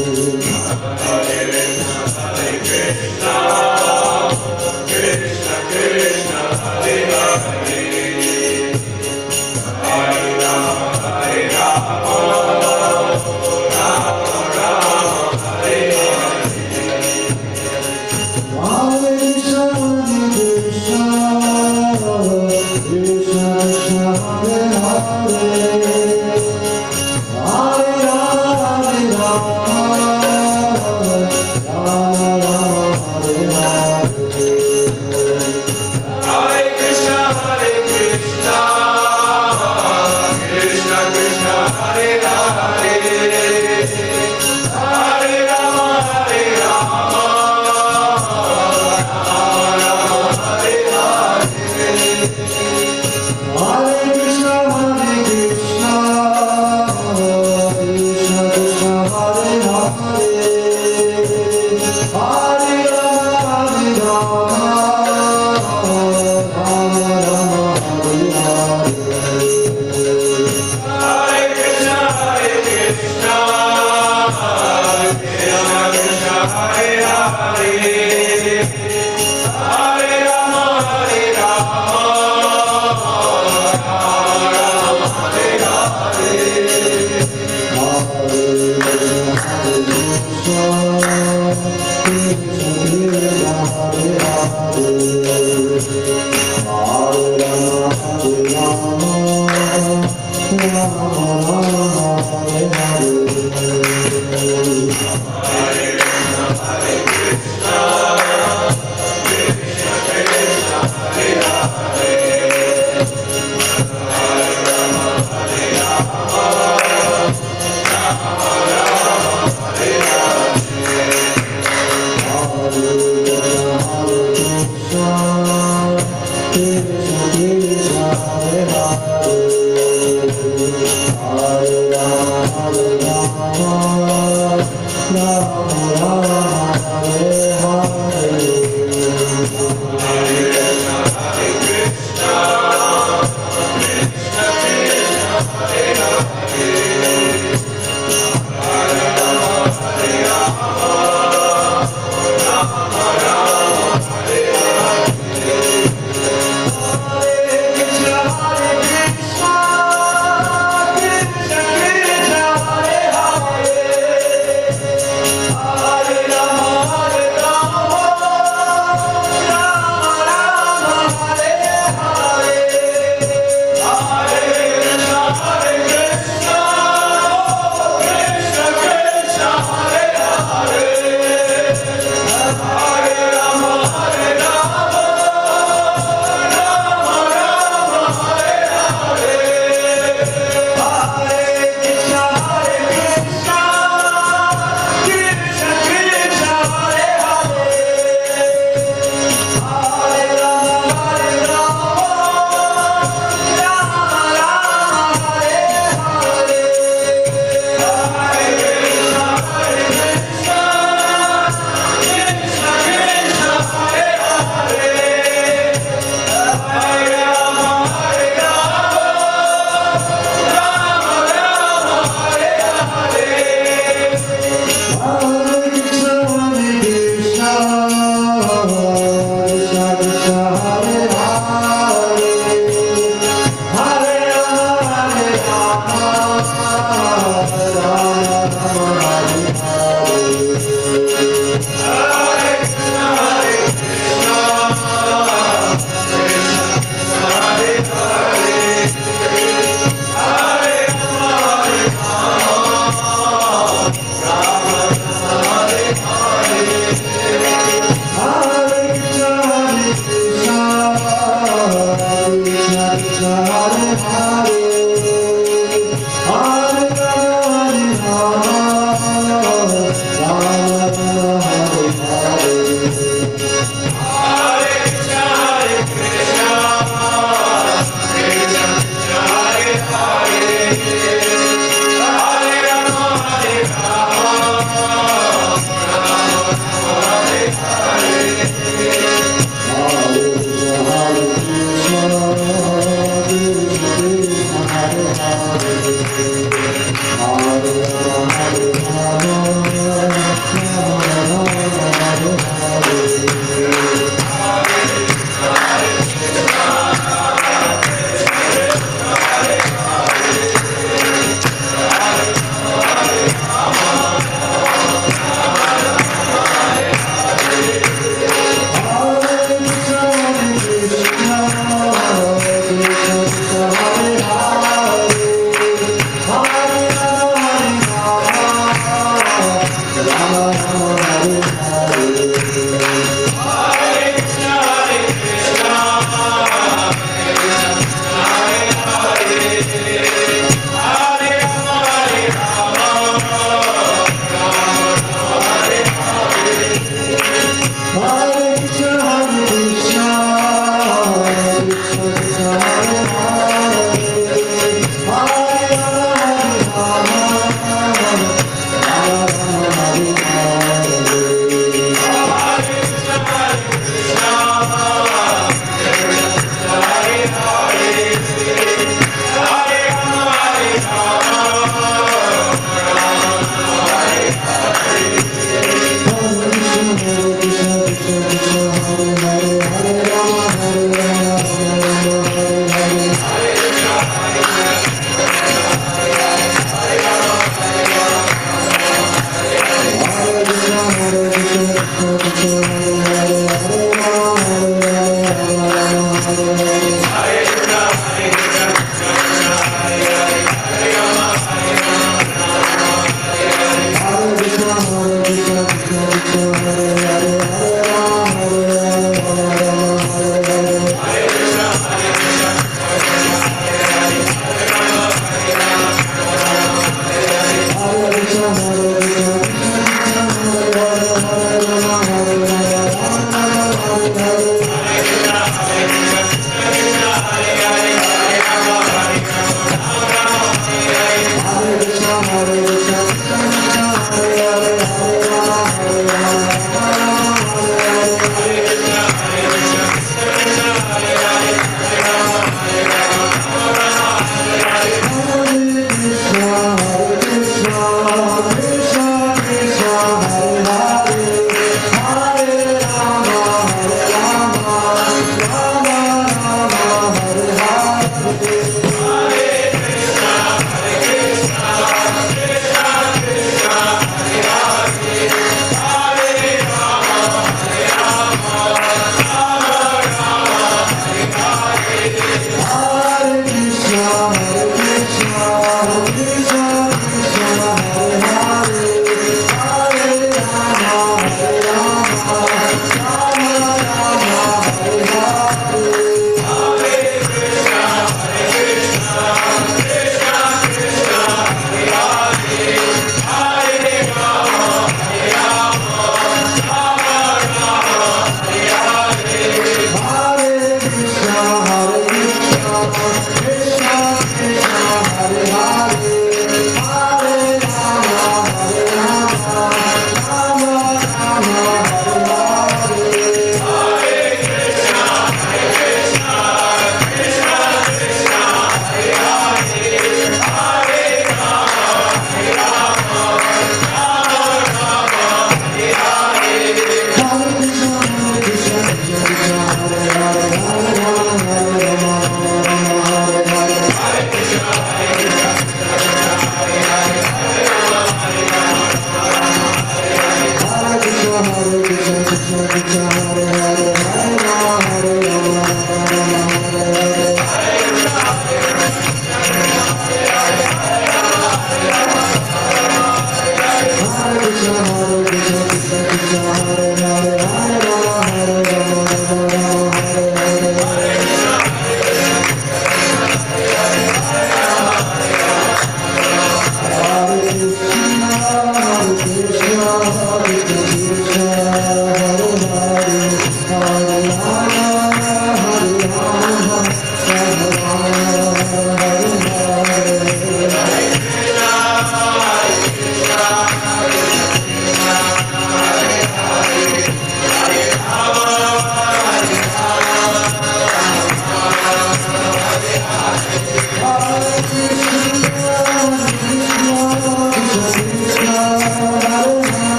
Hare Rama, Hare Rama,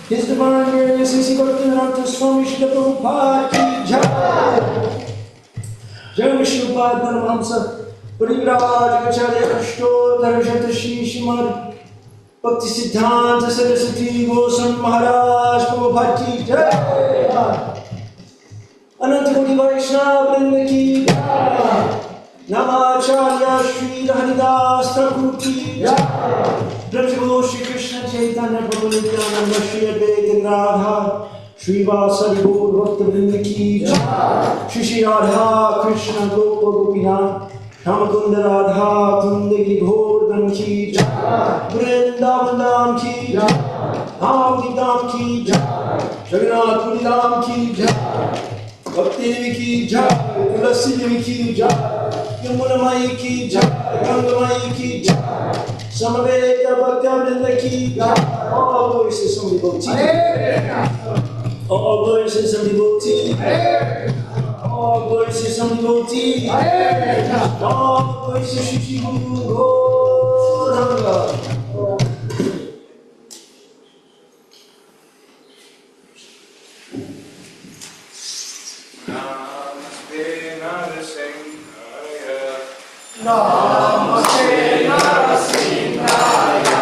His divine grace is equal to the Swami Shri Prabhupada ki jai. Jai Shri Paramahamsa Parivraj Acharya Ashtodhara Shri Srimad Bhakti Siddhanta Saraswati Goswami Maharaj Prabhupada ki jai. Ananta Koti Vaishnava Vrinda ki jai. Namacharya Shri Haridas Thakur ki jai. Prabhu Shri Krishna Chaitanya Prabhu Nityananda Shri Advaita Radha Shri Vasari Gaur Bhakta Vrinda ki jai. Shri Shri Radha Krishna Gopa Gopinath Ramakunda Radha Kundagi Gordhan ki jai. Vrindavan Dham ki jai. Avdi Dham ki jai. Jagannath Puri Dham ki jai. Bhakti Devi ki jai. Tulasi Devi ki jai. Yamuna Mai ki jai. Ganga Mai ki jai. Samaveta Bhakta Vrinda ki jai. All voices from devotee. All voices from devotee. All voices from devotee. All voices Shri Shri Guru Gauranga. Namaste Narasimhaya. Namaste Narasimhaya.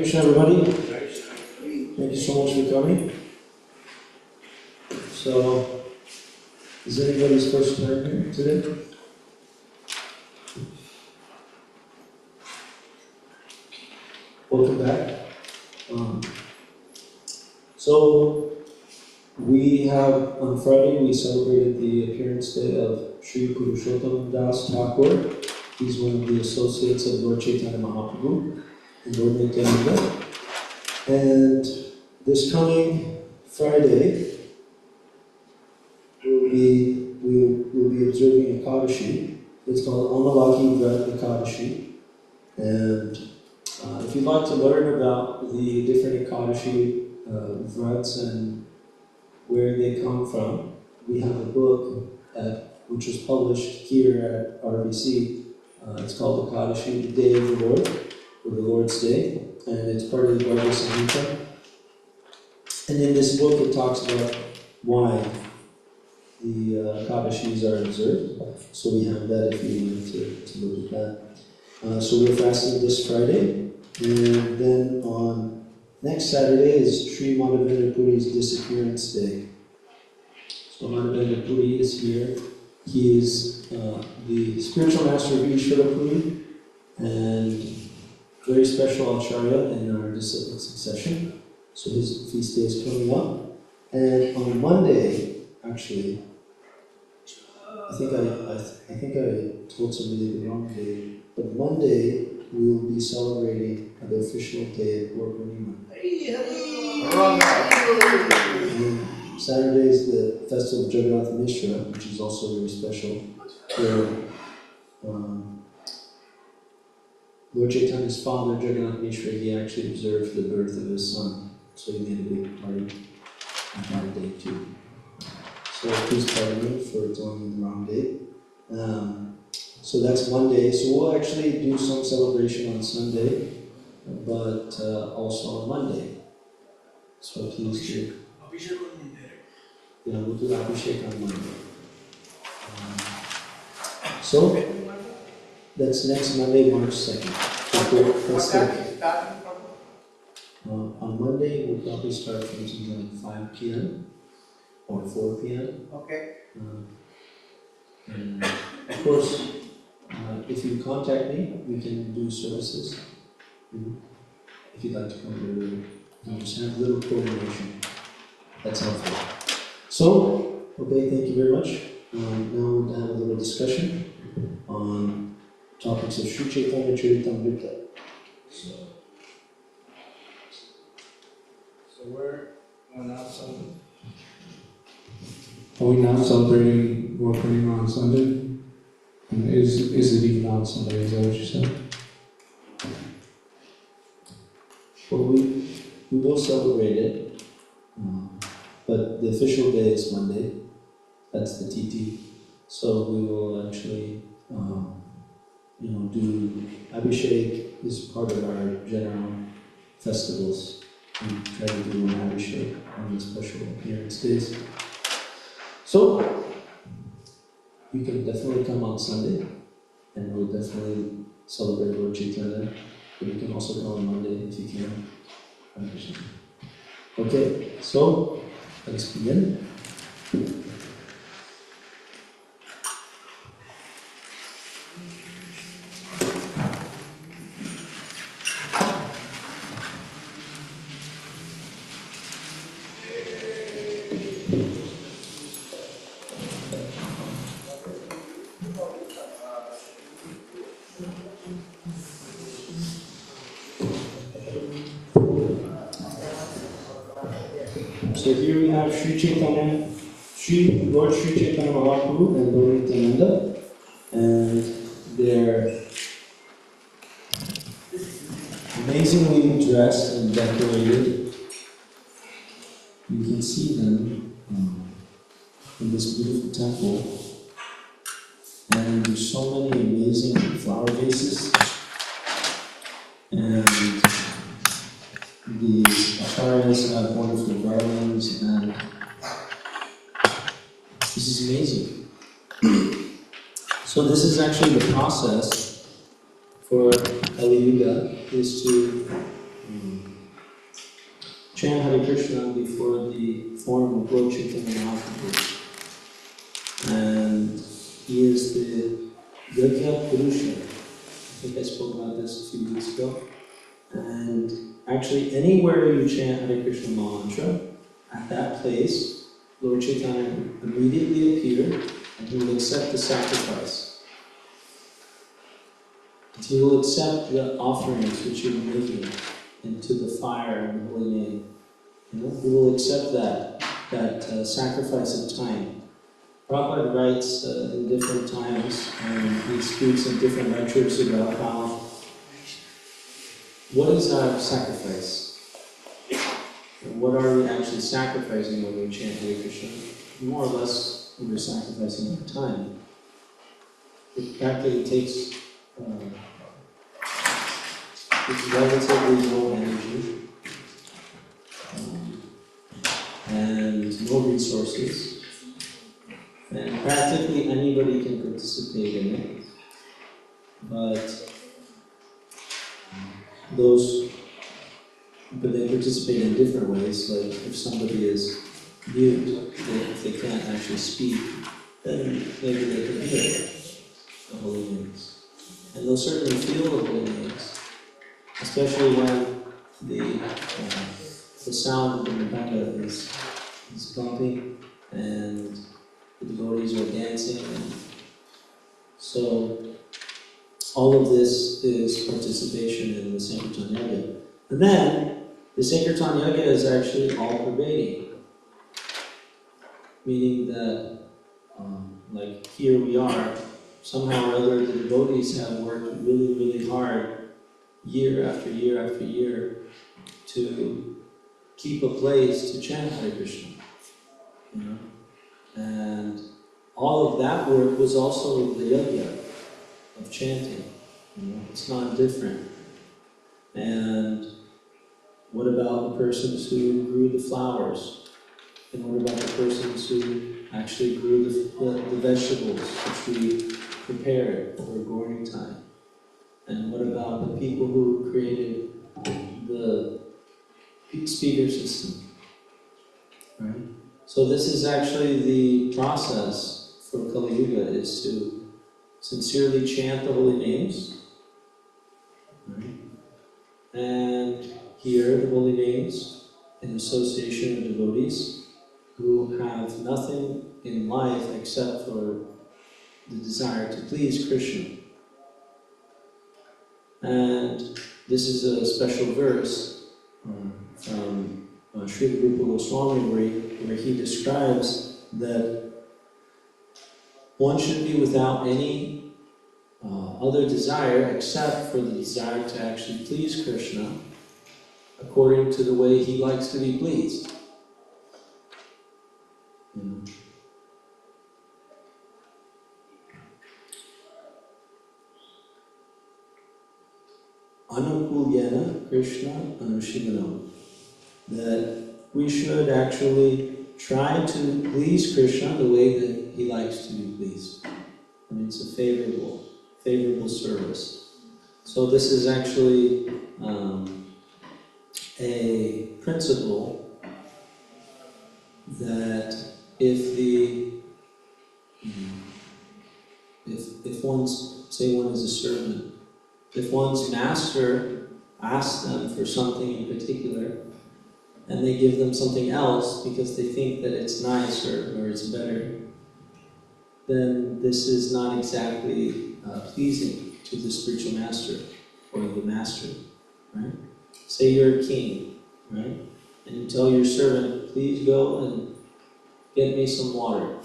Krishna, everybody. Thank you so much for coming. So, is anybody's first time here today? Welcome back. So, we have, on Friday, we celebrated the appearance day of Sri Purushottam Das Thakur. He's one of the associates of Lord Chaitanya Mahaprabhu and Lord Nityananda. And this coming Friday, we'll be observing Ekadashi. It's called Amalaki Vrat Ekadashi. And if you'd like to learn about the different Ekadashi Vrats and where they come from, we have a book which was published here at RBC. It's called Ekadashi, the Day of the Lord, or the Lord's Day, and it's part of the Varga Samhita. And in this book it talks about why the Ekadashis are observed. So we have that if you want to look at that. So we're fasting this Friday, and then on next Saturday is Sri Madhavendra Puri's disappearance day. So Madhavendra Puri is here. He is the spiritual master of Ishvara Puri and very special Acharya in our disciplic succession. So his feast day is coming up. And on Monday, actually, I think I told somebody the wrong day, but Monday we will be celebrating the official day of Purnima. Saturday is the festival of Jagannath Mishra, which is also very special, where Lord Chaitanya's father, Jagannath Mishra, he actually observed the birth of his son. So he made a big party on that day too. So please pardon me for telling the wrong date. So that's Monday. So we'll actually do some celebration on Sunday, but also on Monday. So please do. Yeah, we'll do Abhishek on Monday. So that's next Monday, March 2nd. On Monday, we'll probably start from something like 5 p.m. or 4 p.m. Okay. And of course, if you contact me, we can do services. If you'd like to come earlier, we'll just have a little coordination. That's helpful. So, okay, thank you very much. Now we'll have a little discussion on topics of Sri Chaitanya Charitamrita. So we're now celebrating. Are we now celebrating Lord Purnima on Sunday? And is it even on Sunday? Is that what you said? Well, we will celebrate it, but the official day is Monday. That's the TT. So we will actually, do Abhishek is part of our general festivals. We try to do an Abhishek on the special appearance days. So you can definitely come on Sunday, and we'll definitely celebrate Lord Chaitanya. But you can also come on Monday if you can. Okay, so let's begin. So here we have Lord Sri Chaitanya Mahaprabhu and Lord Nityananda, and they're amazingly dressed and decorated. You can see them in this beautiful temple, and there's so many amazing flower vases, and the acharyas have wonderful garlands, and this is amazing. So this is actually the process for Kali Yuga, is to chant Hare Krishna before the form of Lord Chaitanya Mahaprabhu. And he is the Yajna Purusha. I think I spoke about this a few weeks ago. And actually, anywhere you chant Hare Krishna mantra, at that place, Lord Chaitanya immediately appear and he will accept the sacrifice. And he will accept the offerings which you're making into the fire in the holy name. He will accept that sacrifice of time. Prabhupada writes in different times, and he speaks in different lectures about how, what is our sacrifice? And what are we actually sacrificing when we chant Hare Krishna? More or less, we're sacrificing our time. It practically takes it's relatively low energy and no resources. And practically anybody can participate in it, but they participate in different ways. Like if somebody is mute, if they can't actually speak, then maybe they can hear the holy names. And they'll certainly feel the holy names, especially when the sound of the mridanga is bumping and the devotees are dancing. And so all of this is participation in the Sankirtan Yajna. And then the Sankirtan Yajna is actually all-pervading, meaning that like here we are, somehow or other the devotees have worked really, really hard year after year after year to keep a place to chant Hare Krishna. And all of that work was also the yajna of chanting. It's not different. And what about the persons who grew the flowers? And what about the persons who actually grew the vegetables which we prepared for gourning time? And what about the people who created the speaker system? Right? So this is actually the process for Kali Yuga, is to sincerely chant the holy names, right? And hear the holy names in association with devotees who have nothing in life except for the desire to please Krishna. And this is a special verse from Srila Rupa Goswami where he describes that one should be without any other desire except for the desire to actually please Krishna according to the way he likes to be pleased. Anukulyena Krishna Anushivanam. That we should actually try to please Krishna the way that he likes to be pleased. I mean, it's a favorable service. So this is actually a principle that if one's, say one is a servant, if one's master asks them for something in particular, and they give them something else because they think that it's nice or it's better, then this is not exactly pleasing to the spiritual master or the master, right? Say you're a king, right? And you tell your servant, please go and get me some water.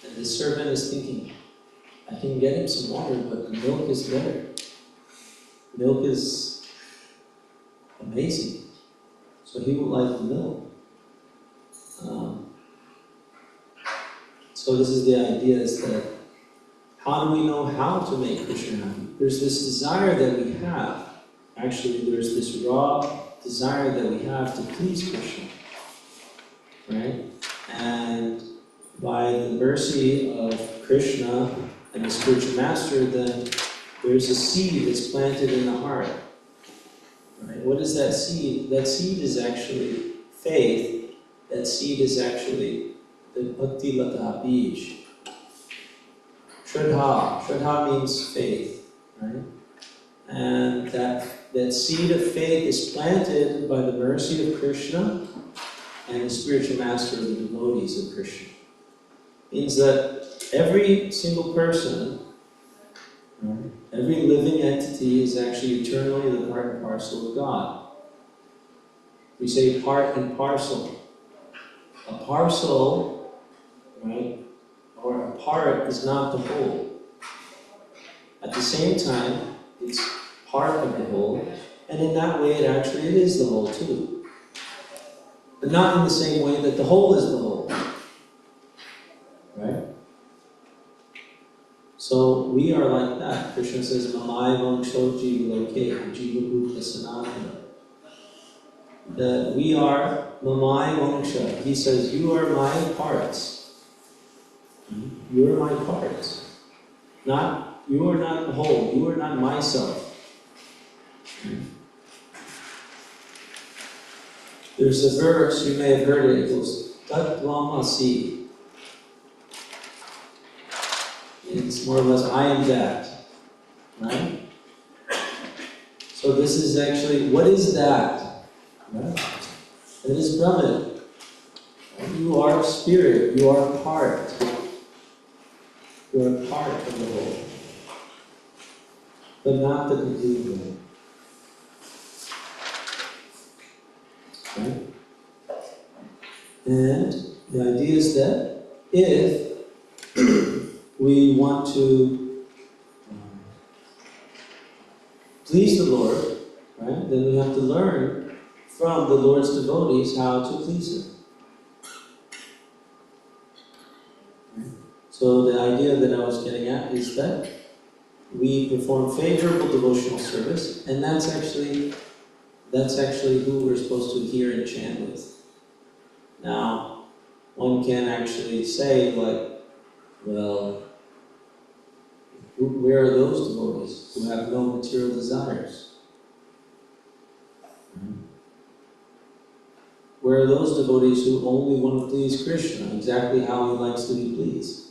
And the servant is thinking, I can get him some water, but the milk is better. Milk is amazing. So he would like the milk. So this is the idea, is that how do we know how to make Krishna happy? There's this desire that we have. Actually, there's this raw desire that we have to please Krishna. Right? And by the mercy of Krishna and the spiritual master, then there's a seed that's planted in the heart. Right? What is that seed? That seed is actually faith. That seed is actually the bhakti lata bij. Shraddha. Shraddha means faith, right? And that seed of faith is planted by the mercy of Krishna and the spiritual master of the devotees of Krishna. Means that every single person, right, every living entity is actually eternally the part and parcel of God. We say part and parcel. A parcel, right, or a part is not the whole. At the same time, it's part of the whole, and in that way it is the whole too. But not in the same way that the whole is the whole. Right? So we are like that. Krishna says, Mamai Vangsho Jiva Loke, Jiva Bhuta Sanatana. That we are Mamai Vangsha. He says, you are my parts. You are my parts. You are not the whole. You are not myself. There's a verse, you may have heard it, it goes, Tat Dvamasi. It's more or less, I am that. Right? So this is actually, what is that? Right? It is Brahman. You are spirit, you are part. You are part of the whole. But not the complete whole. Right? And the idea is that if we want to please the Lord, right, then we have to learn from the Lord's devotees how to please Him. Right? So the idea that I was getting at is that we perform favorable devotional service, and that's actually who we're supposed to hear and chant with. Now, one can actually say, like, well, where are those devotees who have no material desires? Where are those devotees who only want to please Krishna, exactly how He likes to be pleased?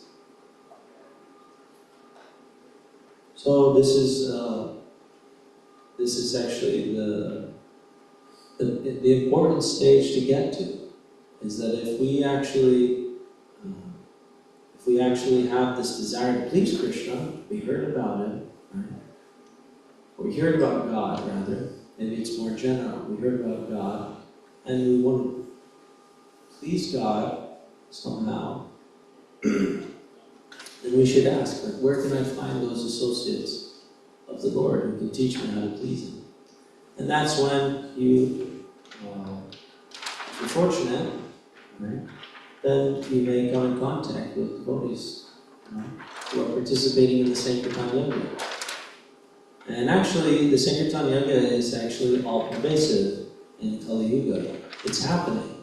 So this is actually the important stage to get to, is that if we actually have this desire to please Krishna, we heard about Him, right? Or we heard about God, rather. Maybe it's more general. We heard about God, and we want to please God somehow. Then we should ask, like, where can I find those associates of the Lord who can teach me how to please Him? And that's when if you're fortunate, right, then you may come in contact with devotees who are participating in the Sankirtan Yoga. And actually, the Sankirtan Yoga is actually all-pervasive in Kali Yuga. It's happening.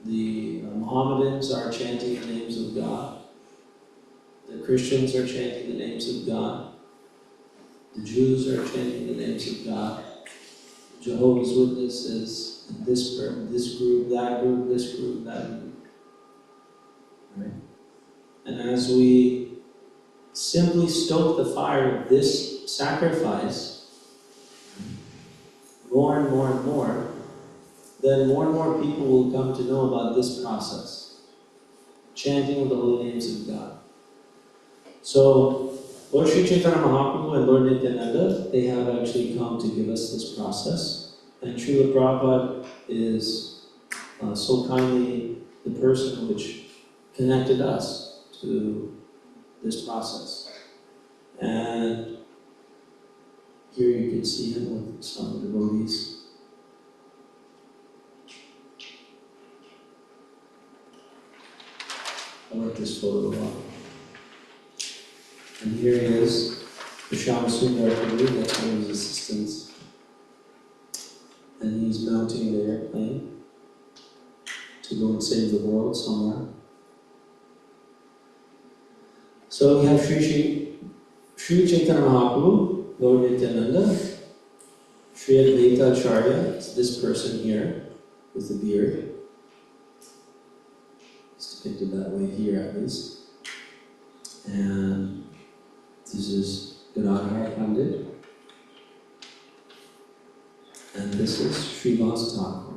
The Mohammedans are chanting the names of God. The Christians are chanting the names of God. The Jews are chanting the names of God. Jehovah's Witnesses, this group, that group, this group, that group. Right? And as we simply stoke the fire of this sacrifice, more and more and more, then more and more people will come to know about this process. Chanting of the holy names of God. So, Lord Sri Chaitanya Mahaprabhu and Lord Nityananda, they have actually come to give us this process. And Srila Prabhupada is so kindly the person which connected us to this process. And here you can see him with some devotees. I like this photo a lot. And here he is, the Shyama Sundar Prabhu, that's one of his assistants. And he's mounting the airplane to go and save the world somewhere. So we have Sri Chaitanya Mahaprabhu, Lord Nityananda, Sri Advaita Acharya, it's this person here with the beard. It's depicted that way here at least. And this is Gadadhar Pandit. And this is Srivas Thakur.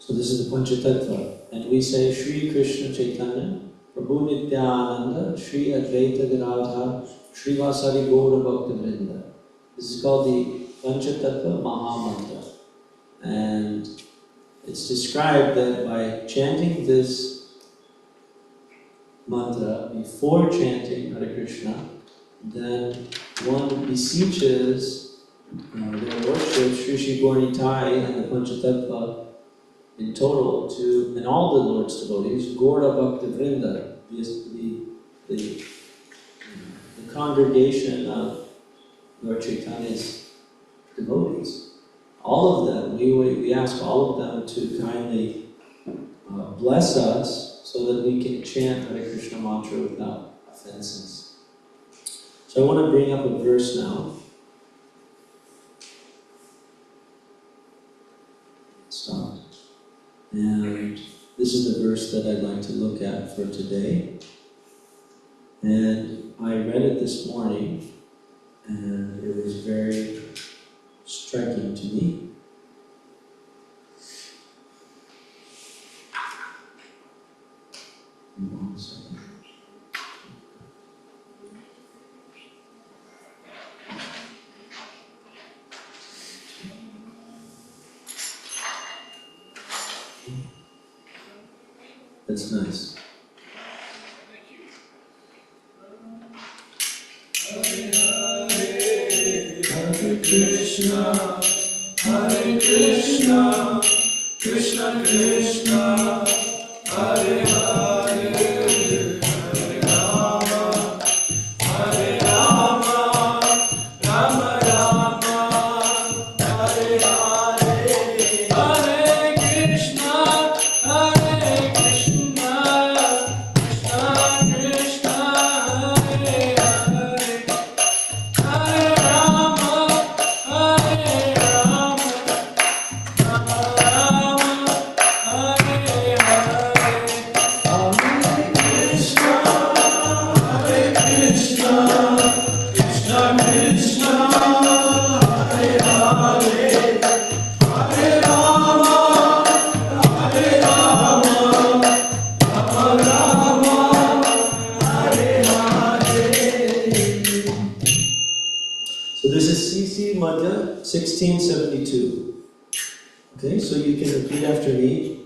So this is the Panchatattva. And we say Shri Krishna Chaitanya, Prabhu Nityananda, Shri Advaita Gadadhar, Srivasari Gaura Bhakta Vrinda. This is called the Panchatattva Mahamantra. And it's described that by chanting this mantra before chanting Hare Krishna, then one beseeches their worship, Sri Sri Gaurnitai and the Panchatattva in total to, and all the Lord's devotees, Gaura Bhakta Vrinda, the congregation of Lord Chaitanya's devotees. All of them, we ask all of them to kindly bless us so that we can chant Hare Krishna mantra without offenses. So I want to bring up a verse now. Stop. And this is the verse that I'd like to look at for today. And I read it this morning, and it was very striking to me. Mon-Sun. That's nice. Hare Krishna, Hare Krishna, Krishna Krishna, Hare Hare, Hare Rama, Hare Rama, Rama Rama, Hare Hare, Hare Krishna, Hare Krishna, Krishna Krishna, Hare Hare, Hare Rama, Hare Rama, Rama Rama, Hare Hare, Hare Krishna, Hare Krishna, Krishna Krishna, Hare Hare, Hare Rama, Hare Rama, Rama Rama, Hare Hare. So this is CC Madhya 1672. Okay, so you can repeat after me.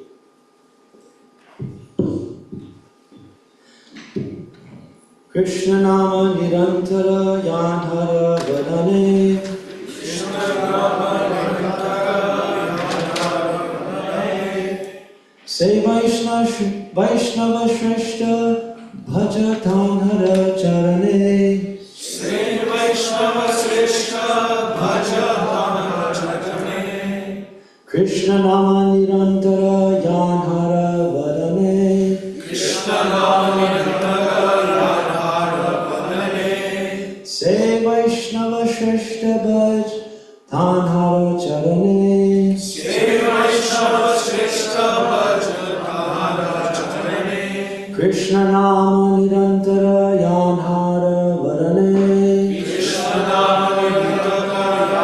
Krishna Nama Nirantara Yadhara Vadane, Say Vaishnava Shrestha Bhaja Tanhara Charane, Say Vaishnava Sreshta Bhaja Dhamma Charane, Krishna Nama Nirantara Yadhara Vadane, Krishna Nama Nirantara Vadane, Say Vaishnava Shrestha Bhaj Tanhara Charane, Say Vaishnava Sreshta Bhaja Dhamma Charane, Krishna Nama Nirantara Yadhara Vadane, Krishna Nama Nirantara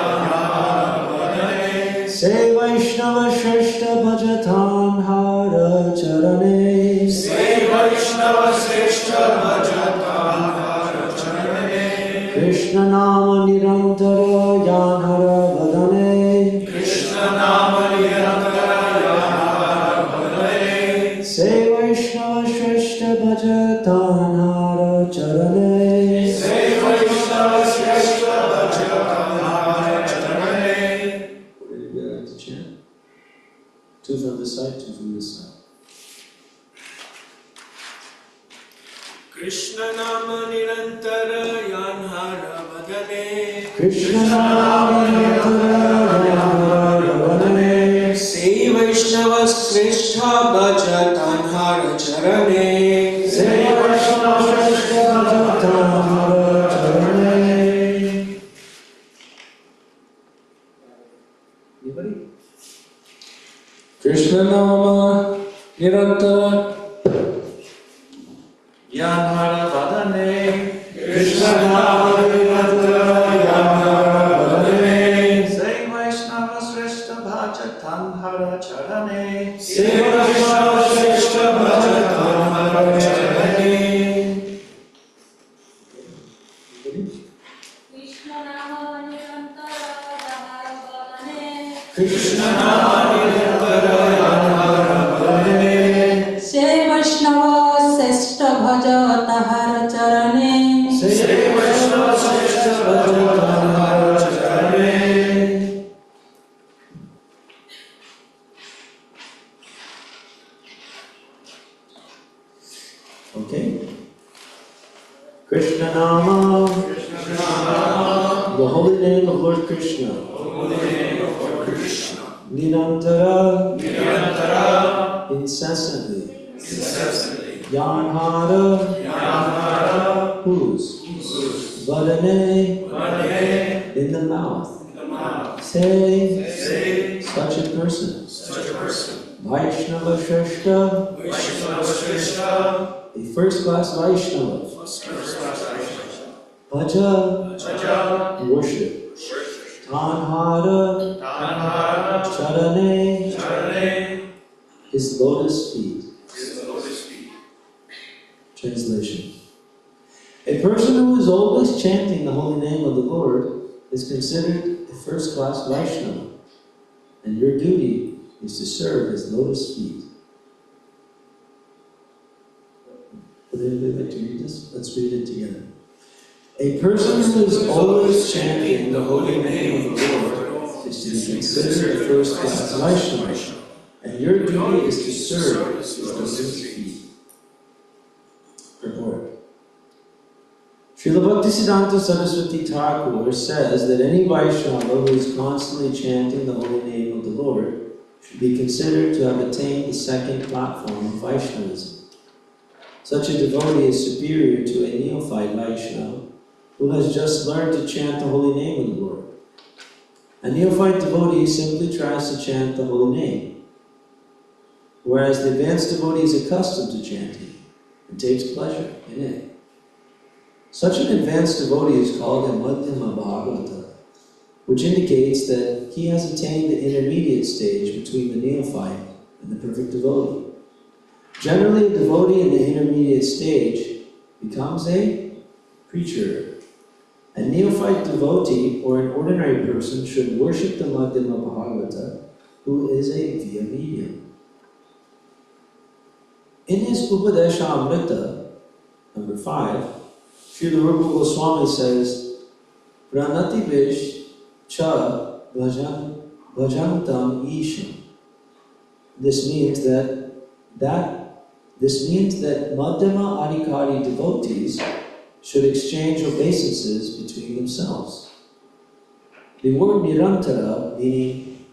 Vadane, Say Vaishnava Shrestha Bhaja Tanhara Charane, Say Vaishnava Sreshta Bhaja Dhamma Charane, Krishna Nama Nirantara Yadhara Vadane, Krishna Nama Nirantara Vadane, Say Vaishnava Shrestha Bhaja Tanhara Charane, Say Vaishnava Sreshta Bhaja Dhamma Charane. What did we like to chant? Two from this side, two from this side. Krishna Nama Nirantara Yanhara Vadane, Krishna Nama Nirantara Yadhara Vadane, Say Vaishnava Sreshta Bhaja Tanhara Charane, Say Vaishnava Shrestha Bhaja Tanhara Charane, Nirantara Yanhara Vadane, Krishna Nama Nirantara Yanhara Vadane, Sai Vaishnava Sreshta Bhaja Tanhara Charane, Seva Vaishnava Shrestha Bhaja Tanhara Charane. Krishna Nama Nirantara Yanhara Vadane, Krishna Nama Nirantara Yanhara Vadane, Sai Vaishnava Sreshta Bhaja Tahara Charane, Seva Vaishnava Shrestha Bhaja Tanhara Charane. Okay. Krishna Nama, the holy name of Lord Krishna. Nirantara, incessantly. Yanhara, whose? Vadane, in the mouth. Say, such a person. Vaishnava Shrestha, a first class Vaishnava. Bhaja, worship. Tanhara, Charane, his lotus feet. Translation. A person who is always chanting the holy name of the Lord is considered a first class Vaishnava, and your duty is to serve his lotus feet. Would anybody like to read this? Let's read it together. A person who is always chanting the holy name of the Lord is to be considered a first class Vaishnava, and your duty is to serve his lotus feet. Purport. Srila Bhaktisiddhanta Saraswati Thakur says that any Vaishnava who is constantly chanting the holy name of the Lord should be considered to have attained the second platform of Vaishnavism. Such a devotee is superior to a neophyte Vaishnava who has just learned to chant the holy name of the Lord. A neophyte devotee simply tries to chant the holy name, whereas the advanced devotee is accustomed to chanting and takes pleasure in it. Such an advanced devotee is called a Madhyama Bhagavata, which indicates that he has attained the intermediate stage between the neophyte and the perfect devotee. Generally, a devotee in the intermediate stage becomes a preacher. A neophyte devotee or an ordinary person should worship the Madhyama Bhagavata, who is a via medium. In his Upadesha Amrita, number 5, Srila Rupa Goswami says, Pranati Vish Cha Bhajantam Isham. This means that Madhyama Adhikari devotees should exchange obeisances between themselves. The word Nirantara, meaning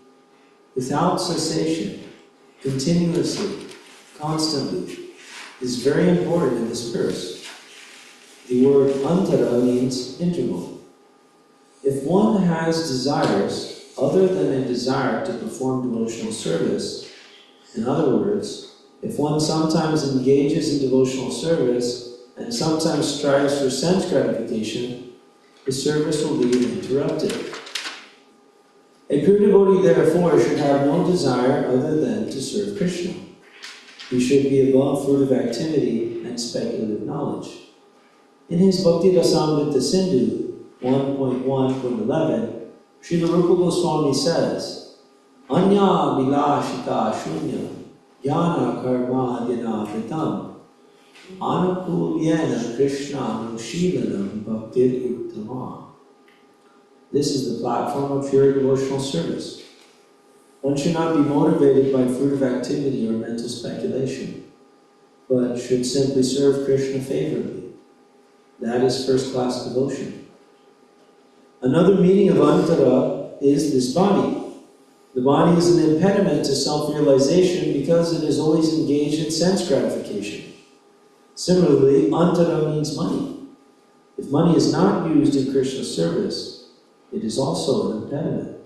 without cessation, continuously, constantly, is very important in this verse. The word Antara means interval. If one has desires other than a desire to perform devotional service, in other words, if one sometimes engages in devotional service and sometimes strives for sense gratification, the service will be interrupted. A pure devotee, therefore, should have no desire other than to serve Krishna. He should be above fruitive activity and speculative knowledge. In his Bhakti Rasamrita Sindhu 1.1.11, Srila Rupa Goswami says, Anya Vilashita Shunya Jnana Karma Dhyana Vritam Anukulyena Krishna Nushilanam Bhaktir Uttama. This is the platform of pure devotional service. One should not be motivated by fruitive activity or mental speculation, but should simply serve Krishna favorably. That is first-class devotion. Another meaning of Antara is this body. The body is an impediment to self-realization because it is always engaged in sense gratification. Similarly, Antara means money. If money is not used in Krishna's service, it is also an impediment.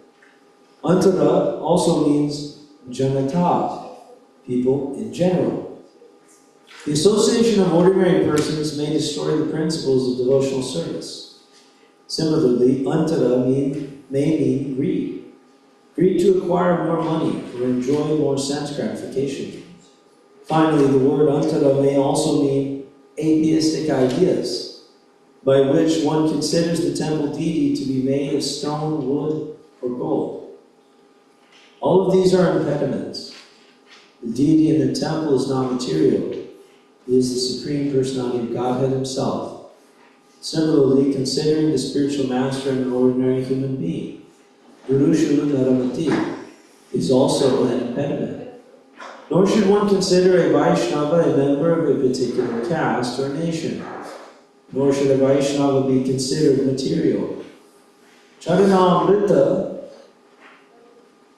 Antara also means Janatat, people in general. The association of ordinary persons may destroy the principles of devotional service. Similarly, antara may mean greed. Greed to acquire more money or enjoy more sense gratification. Finally, the word antara may also mean atheistic ideas, by which one considers the temple deity to be made of stone, wood, or gold. All of these are impediments. The deity in the temple is not material. He is the Supreme Personality of Godhead Himself. Similarly, considering the spiritual master an ordinary human being, Gurushu Naramati, is also an impediment. Nor should one consider a Vaishnava a member of a particular caste or nation. Nor should a Vaishnava be considered material. Charanamrita,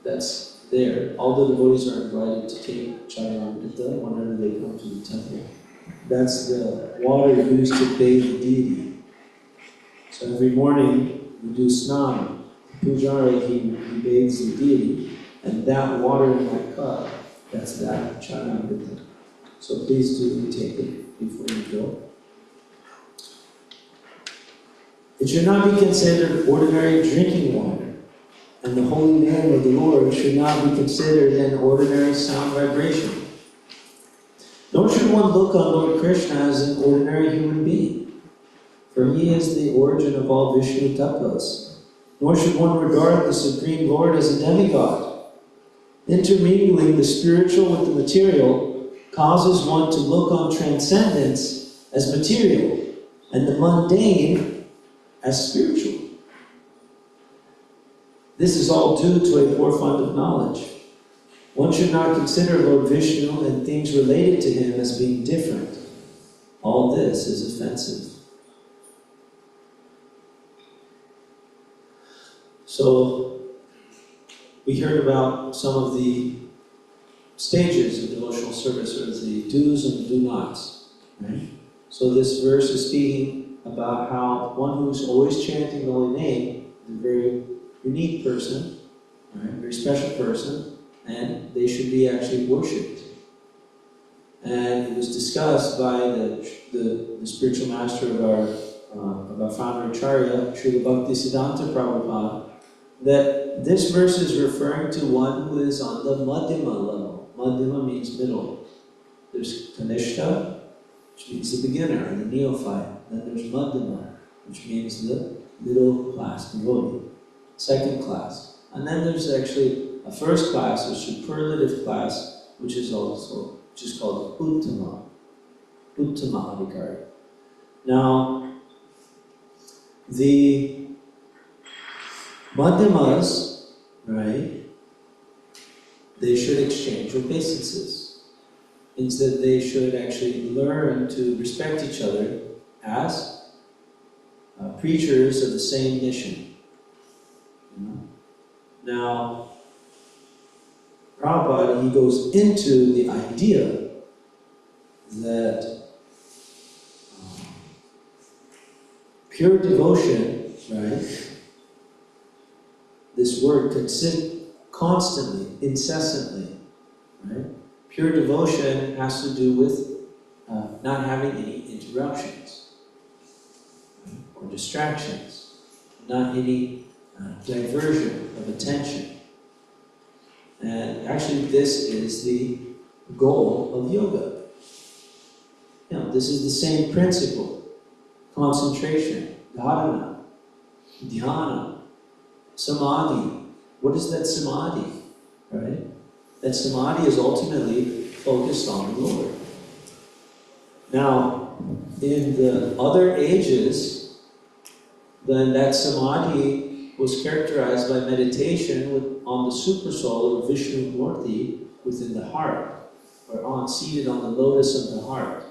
that's there. All the devotees are invited to take Charanamrita whenever they come to the temple. That's the water used to bathe the deity. So every morning we do snan. Pujari, he bathes the deity, and that water in my cup, that's that Charanamrita. So please do take it before you go. It should not be considered ordinary drinking water, and the holy name of the Lord should not be considered an ordinary sound vibration. Nor should one look on Lord Krishna as an ordinary human being, for he is the origin of all Vishnu tattvas. Nor should one regard the Supreme Lord as a demigod. Intermingling the spiritual with the material causes one to look on transcendence as material, and the mundane as spiritual. This is all due to a poor fund of knowledge. One should not consider Lord Vishnu and things related to him as being different. All this is offensive. So, we heard about some of the stages of devotional service, or the do's and do-nots. Right? So this verse is speaking about how one who's always chanting the holy name is a very unique person, right? Very special person, and they should be actually worshipped. And it was discussed by the spiritual master of our founder Acharya, Srila Bhaktisiddhanta Prabhupada, that this verse is referring to one who is on the Madhyama level. Madhyama means middle. There's Kanishta, which means the beginner, the neophyte. Then there's Madhyama, which means the middle class devotee. Second class. And then there's actually a first class, a superlative class, which is called Uttama. Uttama Adhikari. Now, the Madhyamas, right, they should exchange obeisances. Means that they should actually learn to respect each other as preachers of the same mission. You know? Now, Prabhupada, he goes into the idea that pure devotion, right? This word constantly, incessantly, right? Pure devotion has to do with not having any interruptions, right? Or distractions, not any diversion of attention. And actually this is the goal of yoga. You know, this is the same principle. Concentration, dharana, dhyana, samadhi. What is that samadhi? Right? That samadhi is ultimately focused on the Lord. Now, in the other ages, then that samadhi was characterized by meditation on the supersoul of Vishnu Murti within the heart, or seated on the lotus of the heart.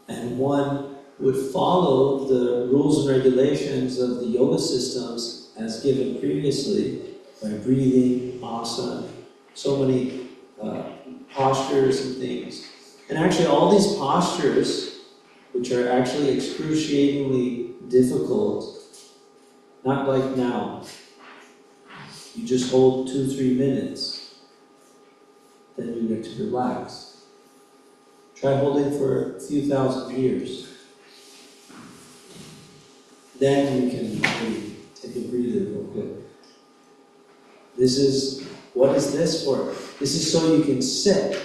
And one would follow the rules and regulations of the yoga systems as given previously, by breathing, asana, so many postures and things. And actually all these postures, which are actually excruciatingly difficult, not like now. You just hold 2-3 minutes. then you get to relax. Try holding for a few thousand years. Then you can maybe take a breather real quick. What is this for? This is so you can sit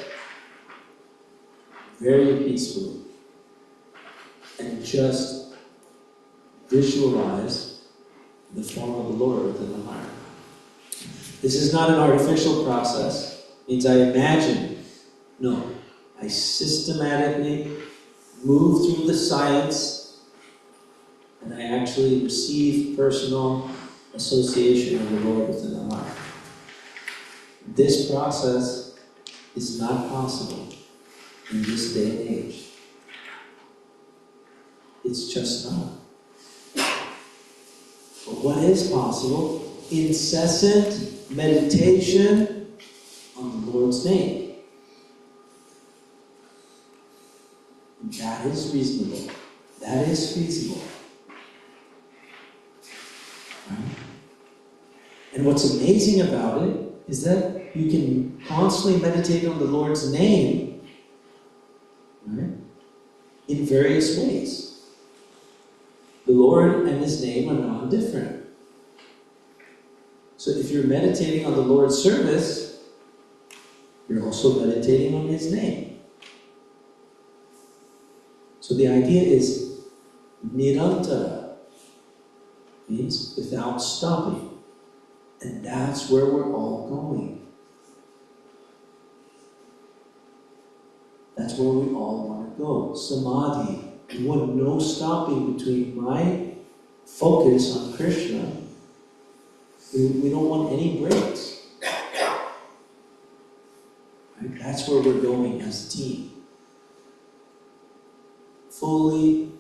very peacefully and just visualize the form of the Lord within the heart. This is not an artificial process. It means I imagine. No. I systematically move through the silence and I actually receive personal association of the Lord within the heart. This process is not possible in this day and age. It's just not. But what is possible? Incessant meditation on the Lord's name. That is reasonable. That is feasible. Right? And what's amazing about it is that you can constantly meditate on the Lord's name, right, in various ways. The Lord and His name are non-different. So if you're meditating on the Lord's service, you're also meditating on His name. So the idea is nirantara, means without stopping. And that's where we're all going. That's where we all want to go. Samadhi. We want no stopping between my focus on Krishna. We don't want any breaks. Right? That's where we're going as a team. Fully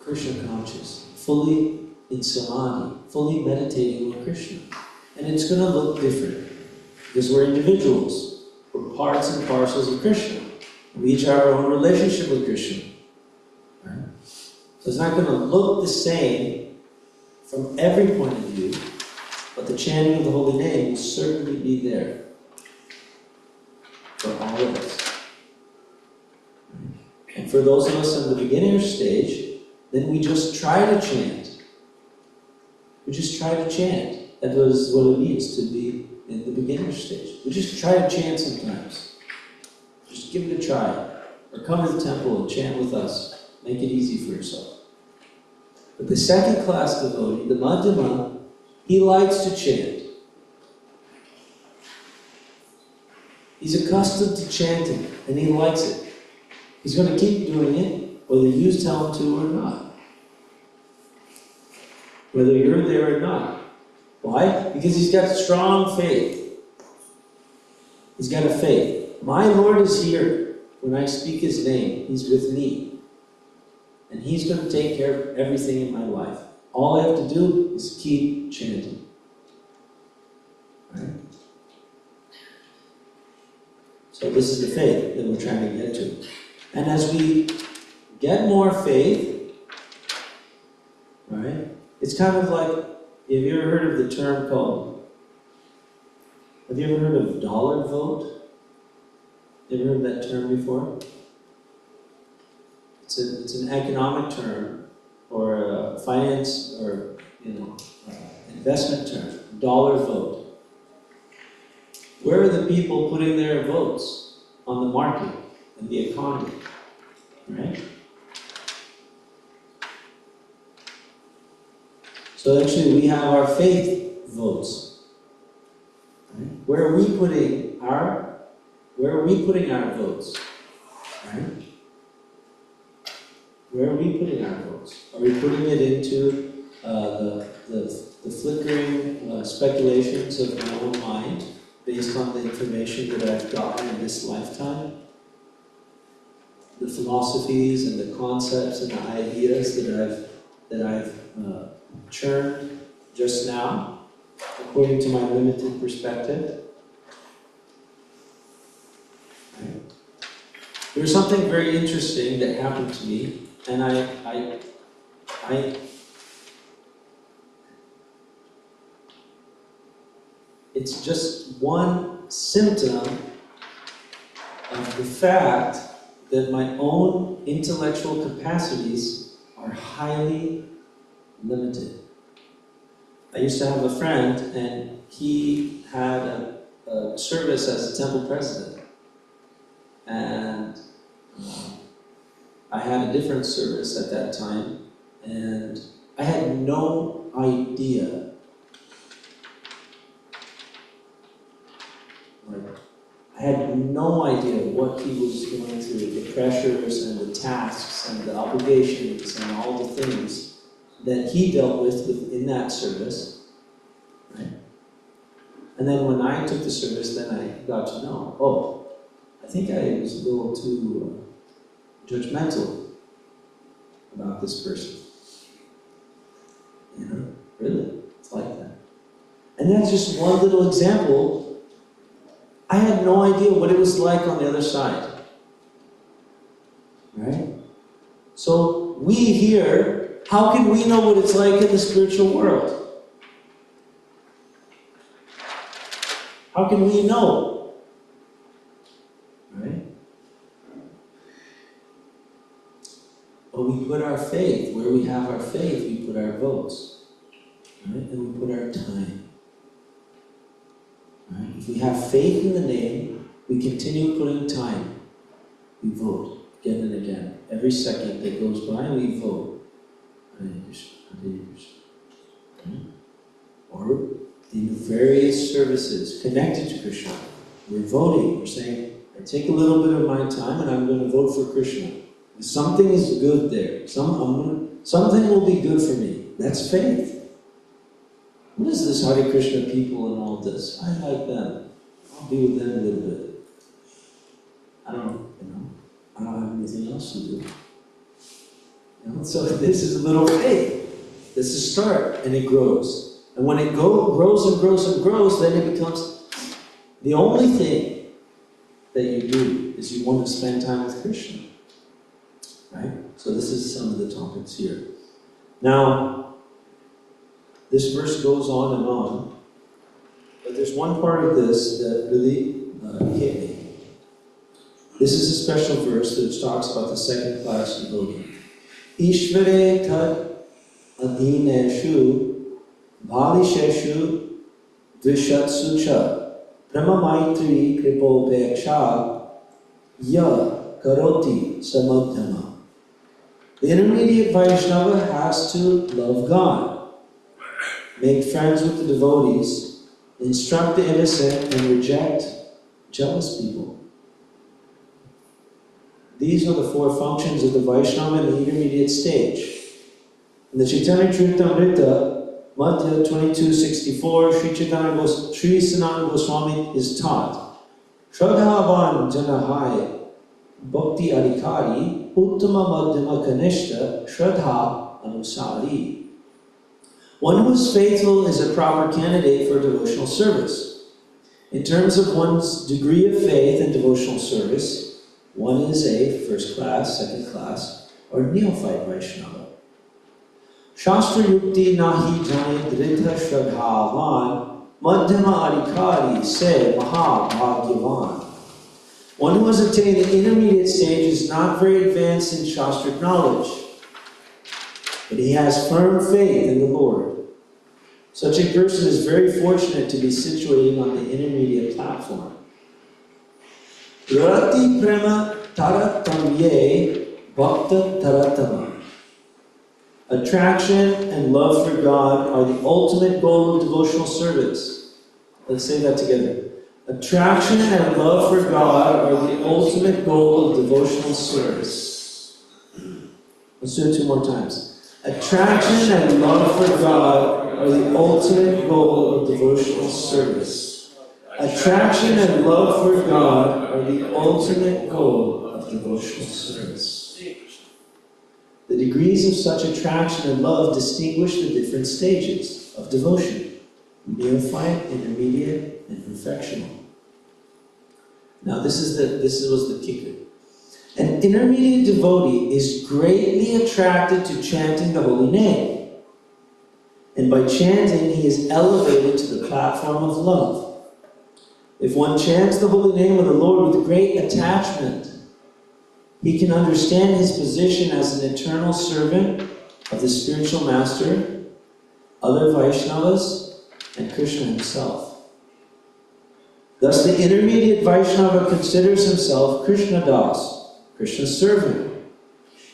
Krishna conscious. Fully in Samadhi. Fully meditating on Krishna. And it's going to look different because we're individuals. We're parts and parcels of Krishna. We each have our own relationship with Krishna. Right? So it's not going to look the same from every point of view, but the chanting of the holy name will certainly be there for all of us. Right? And for those of us in the beginner stage, then we just try to chant. We just try to chant. That was what it means to be in the beginner stage. We just try to chant sometimes. Just give it a try. Or come to the temple and chant with us. Make it easy for yourself. But the second class devotee, the Madhyama, he likes to chant. He's accustomed to chanting and he likes it. He's going to keep doing it whether you tell him to or not. Whether you're there or not. Why? Because he's got strong faith. He's got a faith. My Lord is here. When I speak His name, He's with me. And He's going to take care of everything in my life. All I have to do is keep chanting. Right? So this is the faith that we're trying to get to. And as we get more faith, right, it's kind of like, have you ever heard of the term called, have you ever heard of dollar vote? You ever heard that term before? It's an economic term, or a finance, or investment term. Dollar vote. Where are the people putting their votes? On the market and the economy, right? So actually, we have our faith votes. Right? Where are we putting our votes? Right? Where are we putting our votes? Are we putting it into the flickering speculations of my own mind based on the information that I've gotten in this lifetime? The philosophies and the concepts and the ideas that I've churned just now, according to my limited perspective. Right. There's something very interesting that happened to me, and it's just one symptom the fact that my own intellectual capacities are highly limited. I used to have a friend, and he had a service as a temple president. And I had a different service at that time, and I had no idea. I had no idea what he was going through, the pressures and the tasks and the obligations and all the things that he dealt with within that service, right? And then when I took the service, then I got to know, oh, I think I was a little too judgmental about this person. You know, really, it's like that. And that's just one little example. I had no idea what it was like on the other side. Right? So we here, how can we know what it's like in the spiritual world? How can we know? Right? But we put our faith, where we have our faith, we put our votes. Right? And we put our time. Right? If we have faith in the name, we continue putting time. We vote again and again. Every second that goes by, we vote. Hare Krishna, Hare Krishna. Right? Or in various services connected to Krishna, we're voting. We're saying, I take a little bit of my time and I'm going to vote for Krishna. Something is good there. Something will be good for me. That's faith. What is this Hare Krishna people and all this? I like them. I'll be with them a little bit. I don't have anything else to do. So this is a little faith. This is a start, and it grows. And when it grows and grows and grows, then it becomes the only thing that you do is you want to spend time with Krishna. Right? So this is some of the topics here. Now, this verse goes on, but there's one part of this that really hit me. This is a special verse that talks about the second class devotee. Ishvare tat adhineshu bhalisheshu vishatsu cha brahmamaitri kripopeksha ya karoti samadhyama. The intermediate Vaishnava has to love God, make friends with the devotees, instruct the innocent, and reject jealous people. These are the four functions of the Vaishnava in the intermediate stage. In the Chaitanya Charitamrita, Madhya 2264, Sri Sanatana Goswami is taught, Shraddhavan Janahai Bhakti Adhikari Uttama Madhyama Kanishta Shraddha Anusari. One who is faithful is a proper candidate for devotional service. In terms of one's degree of faith and devotional service, one is a first class, second class, or neophyte Vaishnava. Shastra Yukti Nahi Jane Dritha Shraddhavan Madhyama Adhikari Se Mahabhagyavan. One who has attained the intermediate stage is not very advanced in Shastric knowledge, but he has firm faith in the Lord. Such a person is very fortunate to be situated on the intermediate platform. Rati prema taratamye bhakta taratama. Attraction and love for God are the ultimate goal of devotional service. Let's say that together. Attraction and love for God are the ultimate goal of devotional service. Let's do it two more times. Attraction and love for God are the ultimate goal of devotional service. Attraction and love for God are the ultimate goal of devotional service. The degrees of such attraction and love distinguish the different stages of devotion: neophyte, intermediate, and perfectional. Now this was the kicker. An intermediate devotee is greatly attracted to chanting the holy name. And by chanting, he is elevated to the platform of love. If one chants the holy name of the Lord with great attachment, he can understand his position as an eternal servant of the spiritual master, other Vaishnavas, and Krishna himself. Thus the intermediate Vaishnava considers himself Krishna Das, Krishna's servant.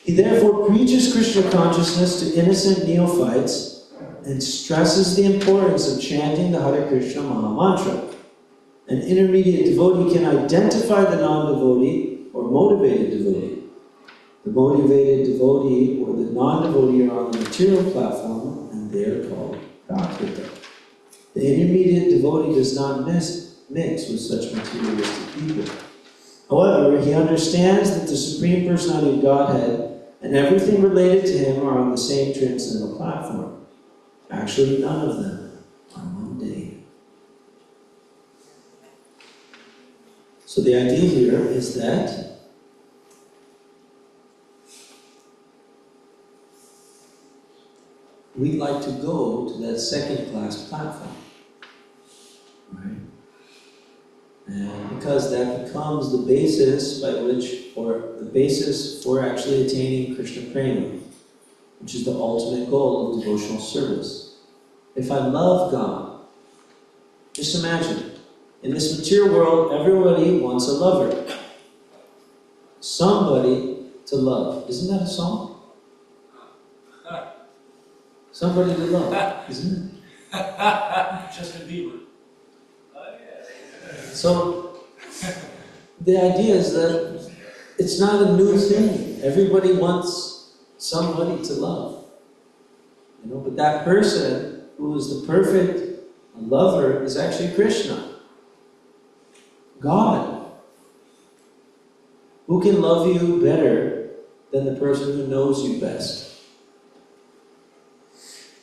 He therefore preaches Krishna consciousness to innocent neophytes and stresses the importance of chanting the Hare Krishna Maha Mantra. An intermediate devotee can identify the non-devotee or motivated devotee. The motivated devotee or the non-devotee are on the material platform, and they are called Prakrita. The intermediate devotee does not mix with such materialistic people. However, he understands that the Supreme Personality of Godhead and everything related to him are on the same transcendental platform. Actually, none of them are mundane. So the idea here is that we'd like to go to that second-class platform, right? And because that becomes the basis by which, or the basis for actually attaining Krishna Prema, which is the ultimate goal of devotional service. If I love God, just imagine, in this material world, everybody wants a lover. Somebody to love. Isn't that a song? Somebody to love, isn't it? Justin Bieber. So, the idea is that it's not a new thing. Everybody wants somebody to love. You know, but that person who is the perfect lover is actually Krishna. God. Who can love you better than the person who knows you best?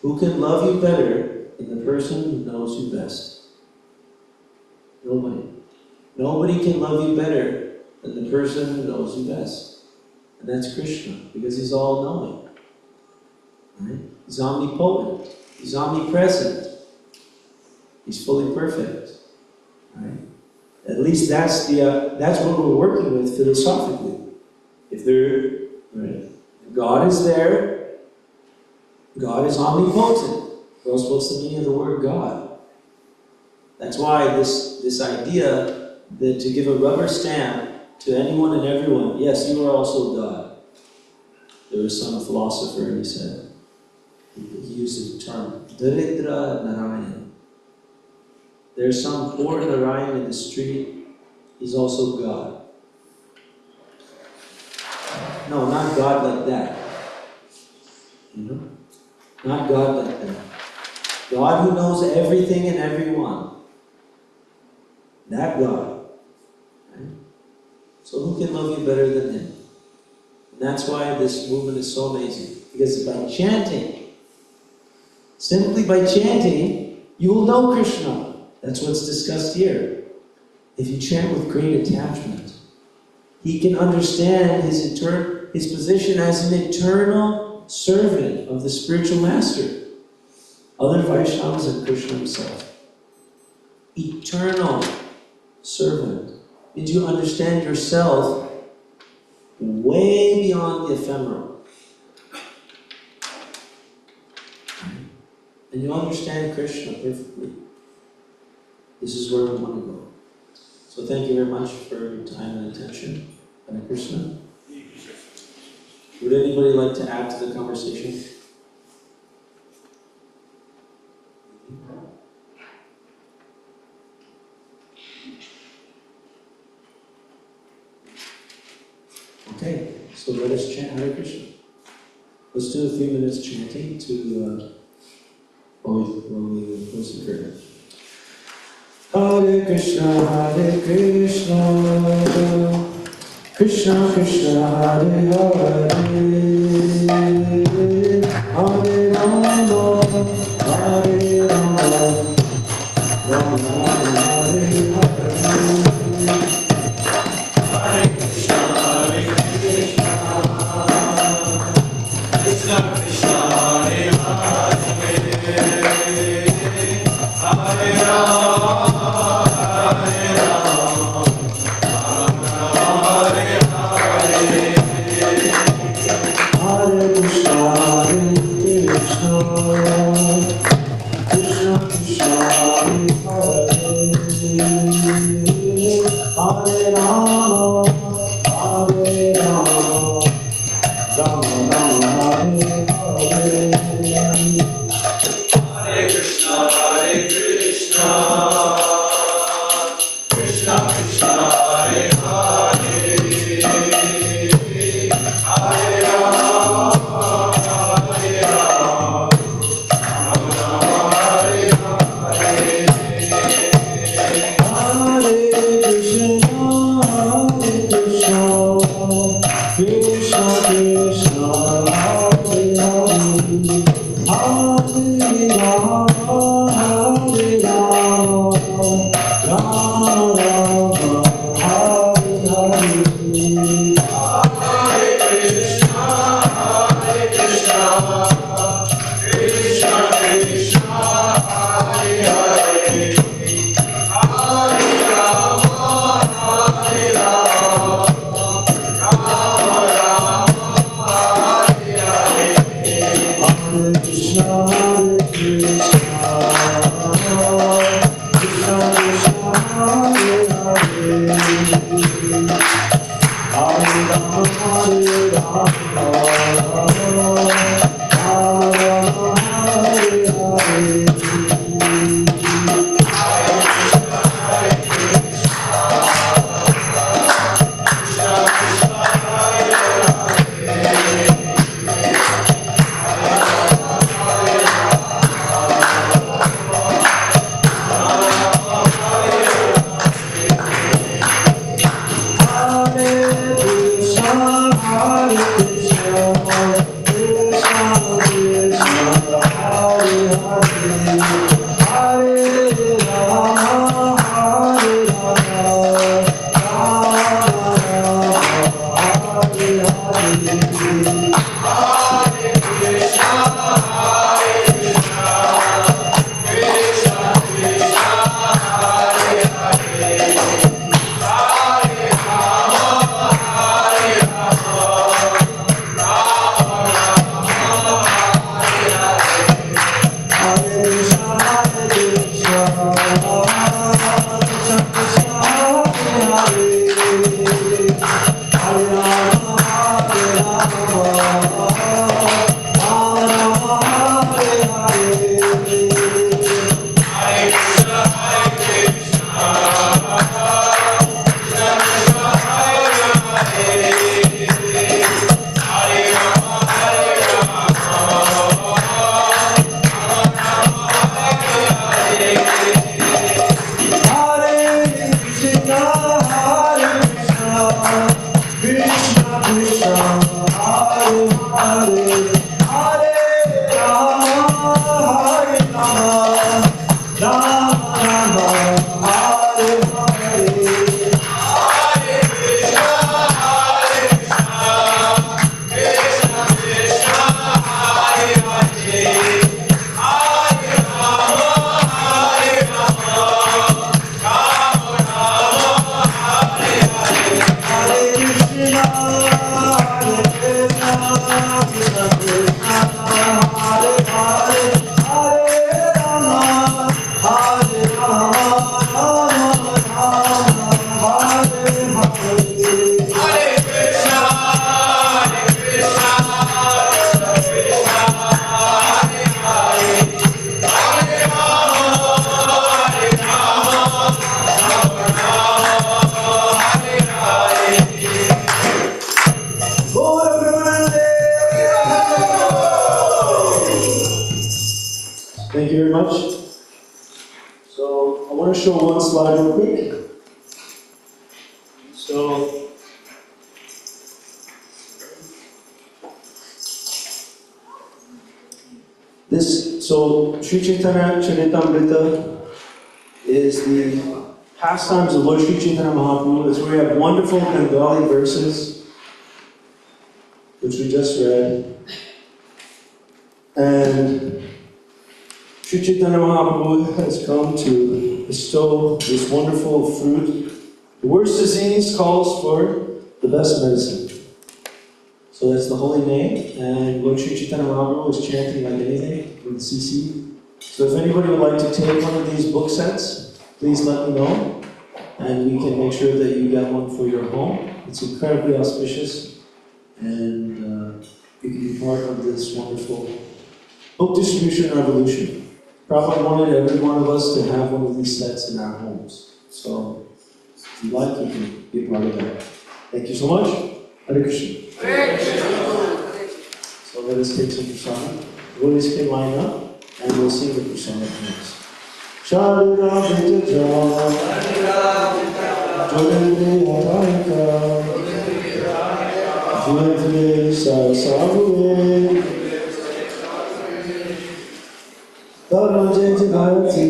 Who can love you better than the person who knows you best? Nobody. Nobody can love you better than the person who knows you best. And that's Krishna, because he's all-knowing. Right? He's omnipotent. He's omnipresent. He's fully perfect. Right? At least that's what we're working with philosophically. If right? God is there, God is omnipotent. Or else what's the meaning of the word God? That's why this idea that to give a rubber stamp to anyone and everyone, yes, you are also God. There was some philosopher, and he said, he used the term, Daridra Narayan. There's some poor Narayan in the street, he's also God. No, not God like that. You know? Not God like that. God who knows everything and everyone. That God. Right? So who can love you better than him? And that's why this movement is so amazing. Because by chanting, simply by chanting, you will know Krishna. That's what's discussed here. If you chant with great attachment, he can understand his position as an eternal servant of the spiritual master. Other Vaishnavas and Krishna himself. Eternal servant. Did you understand yourself way beyond the ephemeral? And you understand Krishna perfectly. This is where we want to go. So thank you very much for your time and attention. Hare Krishna. Would anybody like to add to the conversation? Okay, so let us chant Hare Krishna. Let's do a few minutes chanting to while we close the prayer. Hare Krishna, Krishna Krishna, Hare Hare, Hare Rama, Hare Rama, Rama Rama, Hare Hare. Hare Krishna Krishna Hare Hare Hare Rama Hare Rama Rama Rama Hare Hare Thank you very much. So I want to show one slide real quick. So Sri Chaitanya Charitamrita is the pastimes of Lord Sri Chaitanya Mahaprabhu. It's where we have wonderful Bengali verses, which we just read. And Sri Chaitanya Mahaprabhu has come to bestow this wonderful fruit. The worst disease calls for the best medicine. So that's the holy name, and Lord Sri Chaitanya Mahaprabhu is chanting like anything with CC. So if anybody would like to take one of these book sets, please let me know, and we can make sure that you get one for your home. It's incredibly auspicious, and you can be part of this wonderful book distribution revolution. Prabhupada wanted every one of us to have one of these sets in our homes. So if you like, you can be a part of that. Thank you so much. Hare Krishna. So let us take some prasad. Devotees can line up, and we'll sing the prasad next. Sharira Vijaya Jolende Harayaka Jai Sasavuye Dharma Jai Bharati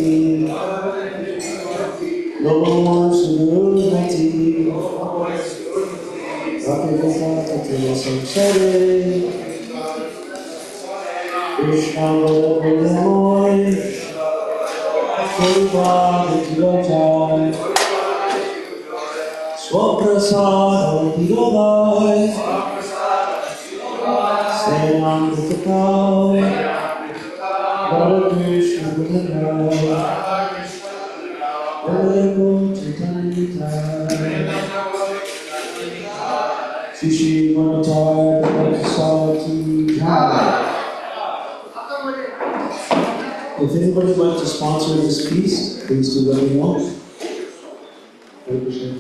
Lord Surumati Bhakti Tati Samsare Krishna Balamoy Prabhupada Kilotai Swaprasad Kilotai Seyam Kutakai Hare Krishna Kutakai Hare Chaitanya Shishi Manatai Bhakti Jai. If anybody would like to sponsor this piece, please do let me know. Hare Krishna.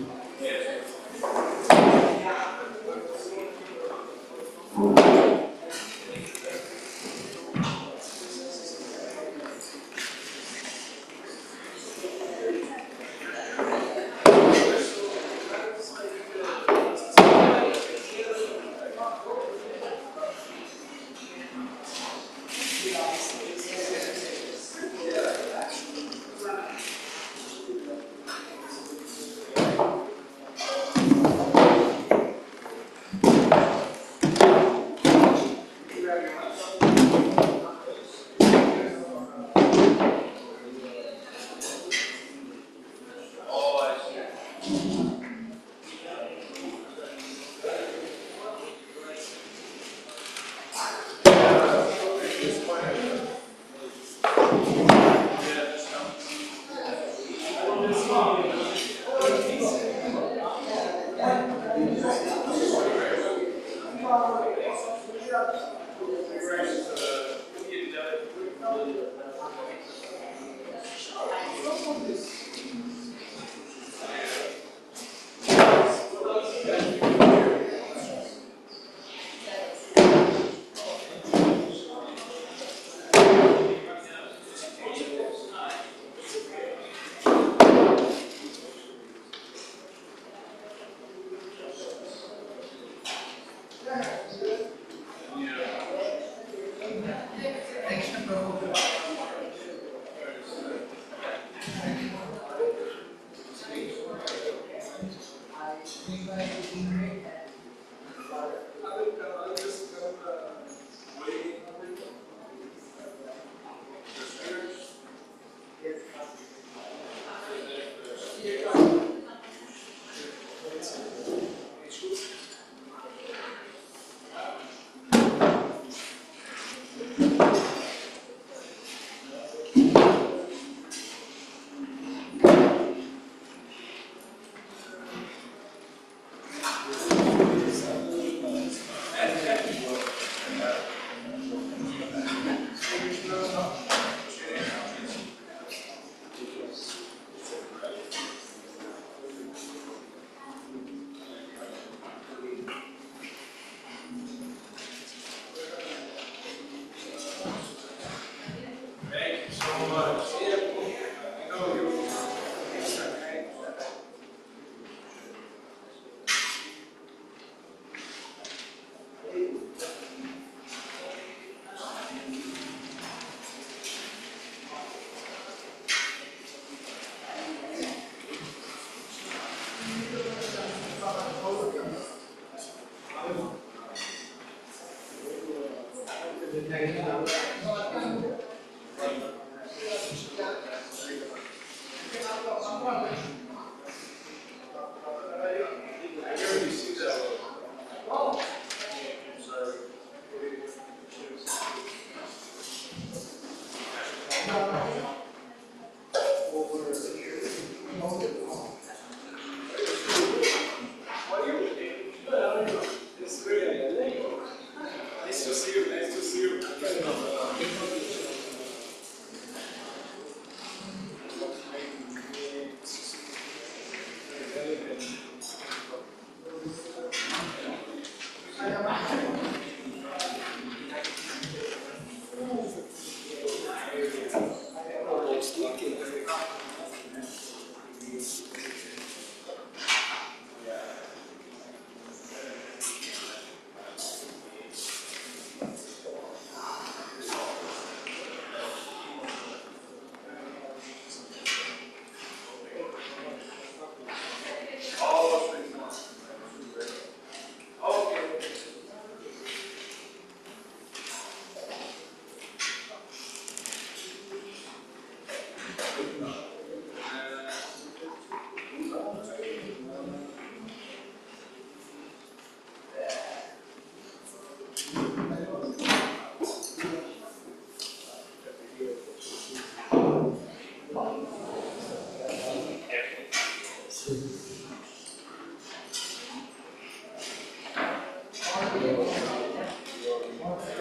Nice to see you. Krishna